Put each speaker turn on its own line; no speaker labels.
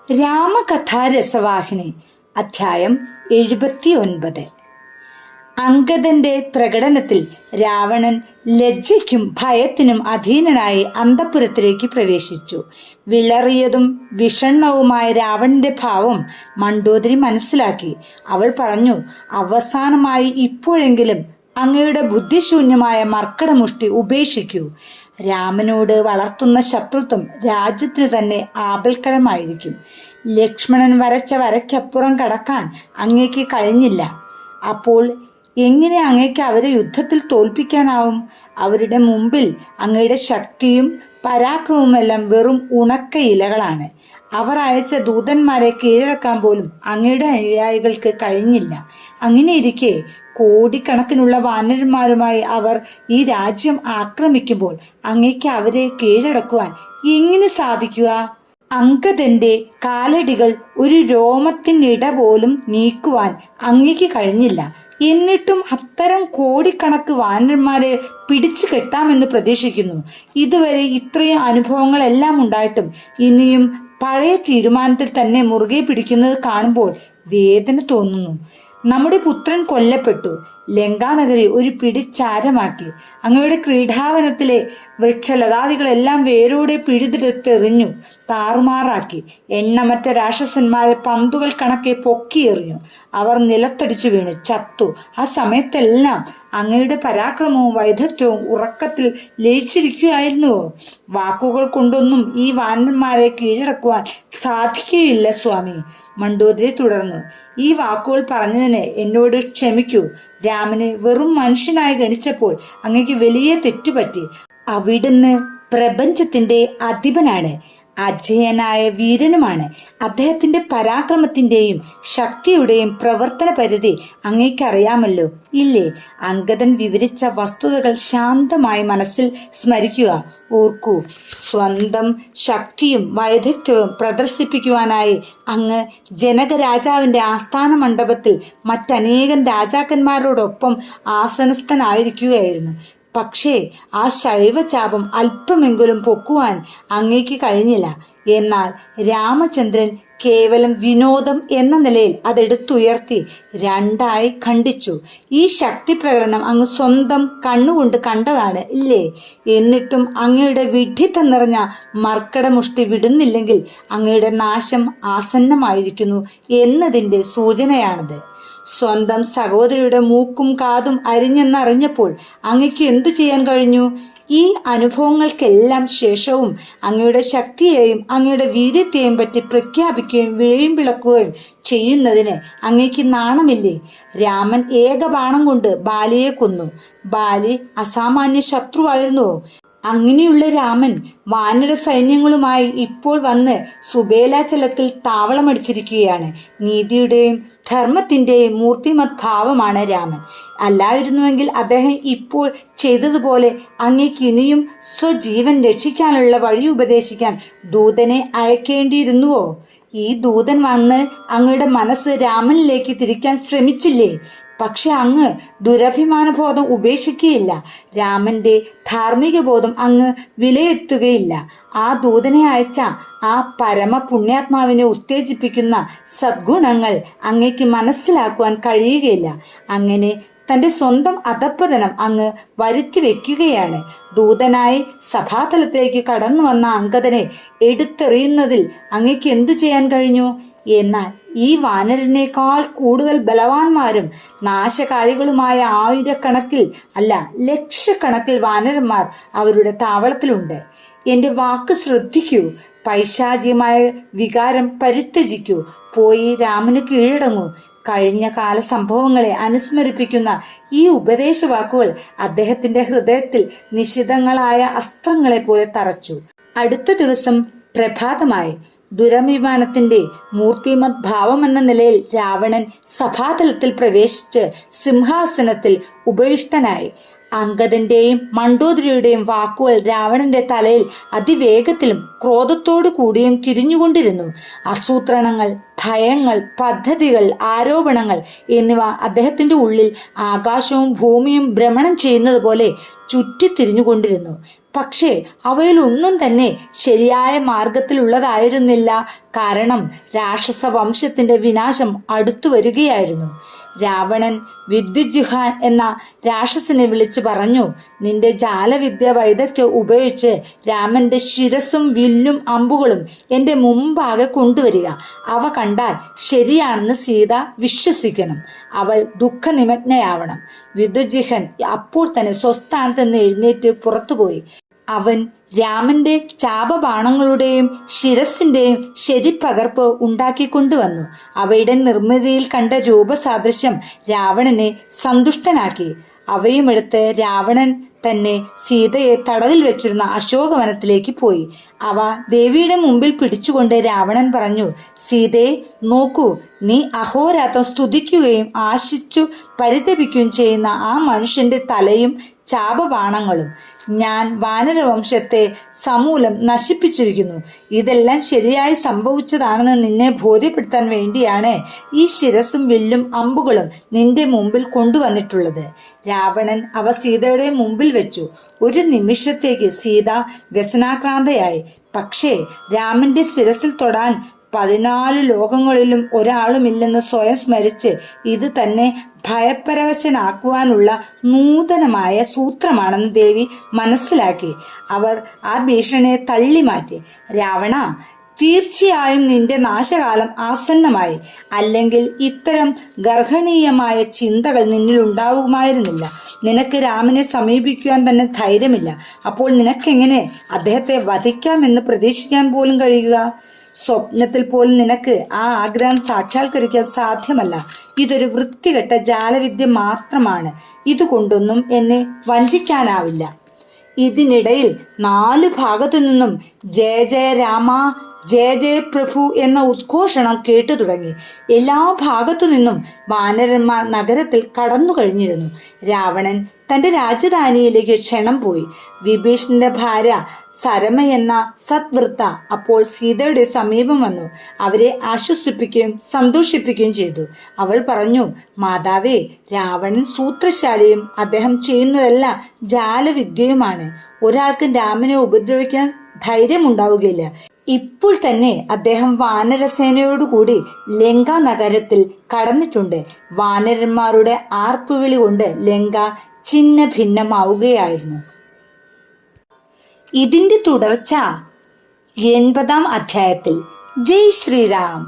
രാമകഥാരസവാഹിനി അധ്യായം 79. അംഗദന്റെ പ്രകടനത്തിൽ രാവണൻ ലജ്ജയ്ക്കും ഭയത്തിനും അധീനനായി അന്തഃപുരത്തിലേക്ക് പ്രവേശിച്ചു. വിളറിയതും വിഷണ്ണവുമായ രാവണന്റെ ഭാവം മണ്ഡോദരി മനസ്സിലാക്കി. അവൾ പറഞ്ഞു, അവസാനമായി ഇപ്പോഴെങ്കിലും അങ്ങയുടെ ബുദ്ധിശൂന്യമായ മർക്കടമുഷ്ടി ഉപേക്ഷിക്കൂ. രാമനോട് വളർത്തുന്ന ശത്രുത്വം രാജ്യത്തിന് തന്നെ ആപൽക്കരമായിരിക്കും. ലക്ഷ്മണൻ വരച്ച വരയ്ക്കപ്പുറം കടക്കാൻ അങ്ങേക്ക് കഴിഞ്ഞില്ല. അപ്പോൾ എങ്ങനെ അങ്ങേക്ക് അവരെ യുദ്ധത്തിൽ തോൽപ്പിക്കാനാവും? അവരുടെ മുമ്പിൽ അങ്ങയുടെ ശക്തിയും പരാക്രമവുമെല്ലാം വെറും ഉണക്ക ഇലകളാണ്. അവർ അയച്ച ദൂതന്മാരെ കീഴടക്കാൻ പോലും അങ്ങയുടെ അനുയായികൾക്ക് കഴിഞ്ഞില്ല. അങ്ങനെയിരിക്കെ കോടിക്കണക്കിനുള്ള വാനരന്മാരുമായി അവർ ഈ രാജ്യം ആക്രമിക്കുമ്പോൾ അങ്ങേക്ക് അവരെ കീഴടക്കുവാൻ എങ്ങനെ സാധിക്കുക? അംഗദന്റെ കാലടികൾ ഒരു രോമത്തിനിട പോലും നീക്കുവാൻ അങ്ങേക്ക് കഴിഞ്ഞില്ല. എന്നിട്ടും അത്തരം കോടിക്കണക്ക് വാനരന്മാരെ പിടിച്ചു കെട്ടാമെന്ന് പ്രതീക്ഷിക്കുന്നു. ഇതുവരെ ഇത്രയും അനുഭവങ്ങളെല്ലാം ഉണ്ടായിട്ടും ഇനിയും പഴയ തീരുമാനത്തിൽ തന്നെ മുറുകെ പിടിക്കുന്നത് കാണുമ്പോൾ വേദന തോന്നുന്നു. നമ്മുടെ പുത്രൻ കൊല്ലപ്പെട്ടു. ലങ്കാനഗരി ഒരു പിടിച്ചാരമാക്കി. അങ്ങയുടെ ക്രീഡാവനത്തിലെ വൃക്ഷലതാദികളെല്ലാം വേരോടെ പിഴുതെടുത്തെറിഞ്ഞു താറുമാറാക്കി. എണ്ണമറ്റ രാക്ഷസന്മാരെ പന്തുകൾ കണക്കെ പൊക്കിയെറിഞ്ഞു. അവർ നിലത്തടിച്ചു വീണു ചത്തു. ആ സമയത്തെല്ലാം അങ്ങയുടെ പരാക്രമവും വൈദഗ്ധ്യവും ഉറക്കത്തിൽ ലയിച്ചിരിക്കുകയായിരുന്നുവോ? വാക്കുകൾ കൊണ്ടൊന്നും ഈ വാനന്മാരെ കീഴടക്കുവാൻ സാധിക്കുകയില്ല സ്വാമി. മണ്ഡോദരി തുടർന്നു, ഈ വാക്കുകൾ പറഞ്ഞതിന് എന്നോട് ക്ഷമിക്കൂ. രാമനെ വെറും മനുഷ്യനായി ഗണിച്ചപ്പോൾ അങ്ങേക്ക് വലിയ തെറ്റുപറ്റി. അവിടുന്ന് പ്രപഞ്ചത്തിന്റെ അധിപനാണ്, അജയനായ വീരനുമാണ്. അദ്ദേഹത്തിന്റെ പരാക്രമത്തിന്റെയും ശക്തിയുടെയും പ്രവർത്തന പരിധി അങ്ങേക്കറിയാമല്ലോ, ഇല്ലേ? അംഗദൻ വിവരിച്ച വസ്തുതകൾ ശാന്തമായി മനസ്സിൽ സ്മരിക്കുക. ഓർക്കൂ, സ്വന്തം ശക്തിയും വൈദഗ്ധ്യവും പ്രദർശിപ്പിക്കുവാനായി അങ്ങ് ജനകരാജാവിന്റെ ആസ്ഥാന മണ്ഡപത്തിൽ മറ്റനേകം രാജാക്കന്മാരോടൊപ്പം ആസനസ്ഥനായിരിക്കുകയായിരുന്നു. പക്ഷേ ആ ശൈവചാപം അല്പമെങ്കിലും പൊക്കുവാൻ അങ്ങേക്ക് കഴിഞ്ഞില്ല. എന്നാൽ രാമചന്ദ്രൻ കേവലം വിനോദം എന്ന നിലയിൽ അതെടുത്തുയർത്തി രണ്ടായി ഖണ്ഡിച്ചു. ഈ ശക്തി പ്രകടനം അങ്ങ് സ്വന്തം കണ്ണുകൊണ്ട് കണ്ടതാണ്, ഇല്ലേ? എന്നിട്ടും അങ്ങയുടെ വിഡ്ഢിത്തം നിറഞ്ഞ മർക്കടമുഷ്ടി വിടുന്നില്ലെങ്കിൽ അങ്ങയുടെ നാശം ആസന്നമായിരിക്കുന്നു എന്നതിൻ്റെ സൂചനയാണത്. സ്വന്തം സഹോദരിയുടെ മൂക്കും കാതും അരിഞ്ഞെന്നറിഞ്ഞപ്പോൾ അങ്ങയ്ക്ക് എന്തു ചെയ്യാൻ കഴിഞ്ഞു? ഈ അനുഭവങ്ങൾക്കെല്ലാം ശേഷവും അങ്ങയുടെ ശക്തിയെയും അങ്ങയുടെ വീര്യത്തെയും പറ്റി പ്രഖ്യാപിക്കുകയും വീഴ്പിളക്കുകയും ചെയ്യുന്നതിന് അങ്ങയ്ക്ക് നാണമില്ലേ? രാമൻ ഏകബാണം കൊണ്ട് ബാലിയെ കൊന്നു. ബാലി അസാമാന്യ ശത്രുവായിരുന്നുവോ? അങ്ങനെയുള്ള രാമൻ വാനര സൈന്യങ്ങളുമായി ഇപ്പോൾ വന്ന് സുബേലാചലത്തിൽ താവളമടിച്ചിരിക്കുകയാണ്. നീതിയുടെയും ധർമ്മത്തിൻ്റെയും മൂർത്തിമത് ഭാവമാണ് രാമൻ. അല്ലായിരുന്നുവെങ്കിൽ അദ്ദേഹം ഇപ്പോൾ ചെയ്തതുപോലെ അങ്ങേക്ക് ഇനിയും സ്വജീവൻ രക്ഷിക്കാനുള്ള വഴി ഉപദേശിക്കാൻ ദൂതനെ അയക്കേണ്ടിയിരുന്നുവോ? ഈ ദൂതൻ വന്ന് അങ്ങയുടെ മനസ്സ് രാമനിലേക്ക് തിരിക്കാൻ ശ്രമിച്ചില്ലേ? പക്ഷെ അങ്ങ് ദുരഭിമാനബോധം ഉപേക്ഷിക്കുകയില്ല. രാമന്റെ ധാർമ്മിക ബോധം അങ്ങ് വിലയിരുത്തുകയില്ല. ആ ദൂതനെ അയച്ച ആ പരമ പുണ്യാത്മാവിനെ ഉത്തേജിപ്പിക്കുന്ന സദ്ഗുണങ്ങൾ അങ്ങേക്ക് മനസ്സിലാക്കുവാൻ കഴിയുകയില്ല. അങ്ങനെ തൻ്റെ സ്വന്തം അധപ്പതനം അങ്ങ് വരുത്തി വെക്കുകയാണ്. ദൂതനായി സഭാതലത്തിലേക്ക് കടന്നു വന്ന അംഗദനെ എടുത്തെറിയുന്നതിൽ അങ്ങേക്ക് എന്തു ചെയ്യാൻ കഴിഞ്ഞു? എന്നാൽ ഈ വാനരനേക്കാൾ കൂടുതൽ ബലവാന്മാരും നാശകാരികളുമായ ആയിരക്കണക്കിൽ അല്ല ലക്ഷക്കണക്കിൽ വാനരന്മാർ അവരുടെ താവളത്തിലുണ്ട്. എൻ്റെ വാക്ക് ശ്രദ്ധിക്കൂ. പൈശാചികമായ വികാരം പരിത്യജിക്കൂ. പോയി രാമന് കീഴടങ്ങൂ. കഴിഞ്ഞ കാല സംഭവങ്ങളെ അനുസ്മരിപ്പിക്കുന്ന ഈ ഉപദേശവാക്കുകൾ അദ്ദേഹത്തിന്റെ ഹൃദയത്തിൽ നിശിതങ്ങളായ അസ്ത്രങ്ങളെ പോലെ തറച്ചു. അടുത്ത ദിവസം പ്രഭാതമായി. ദുരഭിമാനത്തിന്റെ മൂർത്തിമത് ഭാവമെന്ന നിലയിൽ രാവണൻ സഭാതലത്തിൽ പ്രവേശിച്ച് സിംഹാസനത്തിൽ ഉപവിഷ്ടനായി. അംഗദന്റെയും മണ്ഡോദരിയുടെയും വാക്കുകൾ രാവണന്റെ തലയിൽ അതിവേഗത്തിലും ക്രോധത്തോടു കൂടിയും തിരിഞ്ഞുകൊണ്ടിരുന്നു. ആസൂത്രണങ്ങൾ, ഭയങ്ങൾ, പദ്ധതികൾ, ആരോപണങ്ങൾ എന്നിവ അദ്ദേഹത്തിന്റെ ഉള്ളിൽ ആകാശവും ഭൂമിയും ഭ്രമണം ചെയ്യുന്നത് പോലെ ചുറ്റിത്തിരിഞ്ഞുകൊണ്ടിരുന്നു. പക്ഷേ അവയിലൊന്നും തന്നെ ശരിയായ മാർഗത്തിലുള്ളതായിരുന്നില്ല. കാരണം രാക്ഷസ വംശത്തിന്റെ വിനാശം അടുത്തു വരികയായിരുന്നു. രാവണൻ വിദ്യുജിഹാൻ എന്ന രാക്ഷസനെ വിളിച്ചു പറഞ്ഞു, നിന്റെ ജാലവിദ്യ വൈദഗ്ധ്യം ഉപയോഗിച്ച് രാമന്റെ ശിരസും വില്ലും അമ്പുകളും എൻ്റെ മുമ്പാകെ കൊണ്ടുവരിക. അവ കണ്ടാൽ ശരിയാണെന്ന് സീത വിശ്വസിക്കണം. അവൾ ദുഃഖനിമഗ്നയാവണം. വിദ്യുജിഹൻ അപ്പോൾ തന്നെ സ്വസ്ഥാനത്ത് നിന്ന് എഴുന്നേറ്റ് പുറത്തുപോയി. അവൻ രാമന്റെ ചാപബാണങ്ങളുടെയും ശിരസിന്റെയും ശരിപ്പകർപ്പ് ഉണ്ടാക്കിക്കൊണ്ടുവന്നു. അവയുടെ നിർമ്മിതിയിൽ കണ്ട രൂപസാദൃശ്യം രാവണനെ സന്തുഷ്ടനാക്കി. അവയുമെടുത്ത് രാവണൻ തന്നെ സീതയെ തടവിൽ വെച്ചിരുന്ന അശോകവനത്തിലേക്ക് പോയി. അവ ദേവിയുടെ മുമ്പിൽ പിടിച്ചുകൊണ്ട് രാവണൻ പറഞ്ഞു, സീതയെ നോക്കൂ, നീ അഹോരാത്രം സ്തുതിക്കുകയും ആശിച്ചു പരിതപിക്കുകയും ചെയ്യുന്ന ആ മനുഷ്യന്റെ തലയും ചാപബാണങ്ങളും ഞാൻ വാനരവംശത്തെ സമൂലം നശിപ്പിച്ചിരിക്കുന്നു. ഇതെല്ലാം ശരിയായി സംഭവിച്ചതാണെന്ന് നിന്നെ ബോധ്യപ്പെടുത്താൻ വേണ്ടിയാണ് ഈ ശിരസും വില്ലും അമ്പുകളും നിന്റെ മുമ്പിൽ കൊണ്ടുവന്നിട്ടുള്ളത്. രാവണൻ അവ സീതയുടെ മുമ്പിൽ വെച്ചു. ഒരു നിമിഷത്തേക്ക് സീത വ്യസനാക്രാന്തയായി. പക്ഷേ രാമന്റെ ശിരസിൽ തൊടാൻ 14 ലോകങ്ങളിലും ഒരാളുമില്ലെന്ന് സ്വയം സ്മരിച്ച് ഇത് തന്നെ ഭയപരവശനാക്കുവാനുള്ള നൂതനമായ സൂത്രമാണെന്ന് ദേവി മനസ്സിലാക്കി. അവർ ആ ഭീഷണിയെ തള്ളി മാറ്റി. രാവണ, തീർച്ചയായും നിന്റെ നാശകാലം ആസന്നമായി. അല്ലെങ്കിൽ ഇത്തരം ഗർഹണീയമായ ചിന്തകൾ നിന്നിൽ ഉണ്ടാവുമായിരുന്നില്ല. നിനക്ക് രാമനെ സമീപിക്കുവാൻ തന്നെ ധൈര്യമില്ല. അപ്പോൾ നിനക്കെങ്ങനെ അദ്ദേഹത്തെ വധിക്കാമെന്ന് പ്രതീക്ഷിക്കാൻ പോലും കഴിയുക? സ്വപ്നത്തിൽ പോലും നിനക്ക് ആ ആഗ്രഹം സാക്ഷാത്കരിക്കാൻ സാധ്യമല്ല. ഇതൊരു വൃത്തികെട്ട ജാലവിദ്യ മാത്രമാണ്. ഇതുകൊണ്ടൊന്നും എന്നെ വഞ്ചിക്കാനാവില്ല. ഇതിനിടയിൽ 4 ഭാഗത്തു നിന്നും ജയ ജയ രാമ, ജയ ജയ പ്രഭു എന്ന ഉദ്ഘോഷണം കേട്ടു തുടങ്ങി. എല്ലാ ഭാഗത്തു നിന്നും വാനരന്മാർ നഗരത്തിൽ കടന്നു കഴിഞ്ഞിരുന്നു. രാവണൻ തന്റെ രാജധാനിയിലേക്ക് ക്ഷണം പോയി. വിഭീഷണന്റെ ഭാര്യ സരമയെന്ന സത്വൃത്ത അപ്പോൾ സീതയുടെ സമീപം വന്നു. അവരെ ആശ്വസിപ്പിക്കുകയും സന്തോഷിപ്പിക്കുകയും ചെയ്തു. അവൾ പറഞ്ഞു, മാതാവേ, രാവണൻ സൂത്രശാലിയും അദ്ദേഹം ചെയ്യുന്നതെല്ലാം ജാലവിദ്യയുമാണ്. ഒരാൾക്ക് രാമനെ ഉപദ്രവിക്കാൻ ധൈര്യമുണ്ടാവുകയില്ല. ഇപ്പോൾ തന്നെ അദ്ദേഹം വാനരസേനയോടുകൂടി ലങ്ക നഗരത്തിൽ കടന്നിട്ടുണ്ട്. വാനരന്മാരുടെ ആർപ്പുവിളി കൊണ്ട് ലങ്ക ചിന്ന ഭിന്നമാവുകയായിരുന്നു. ഇതിന്റെ തുടർച്ച 80-ാം അധ്യായത്തിൽ. ജയ് ശ്രീറാം.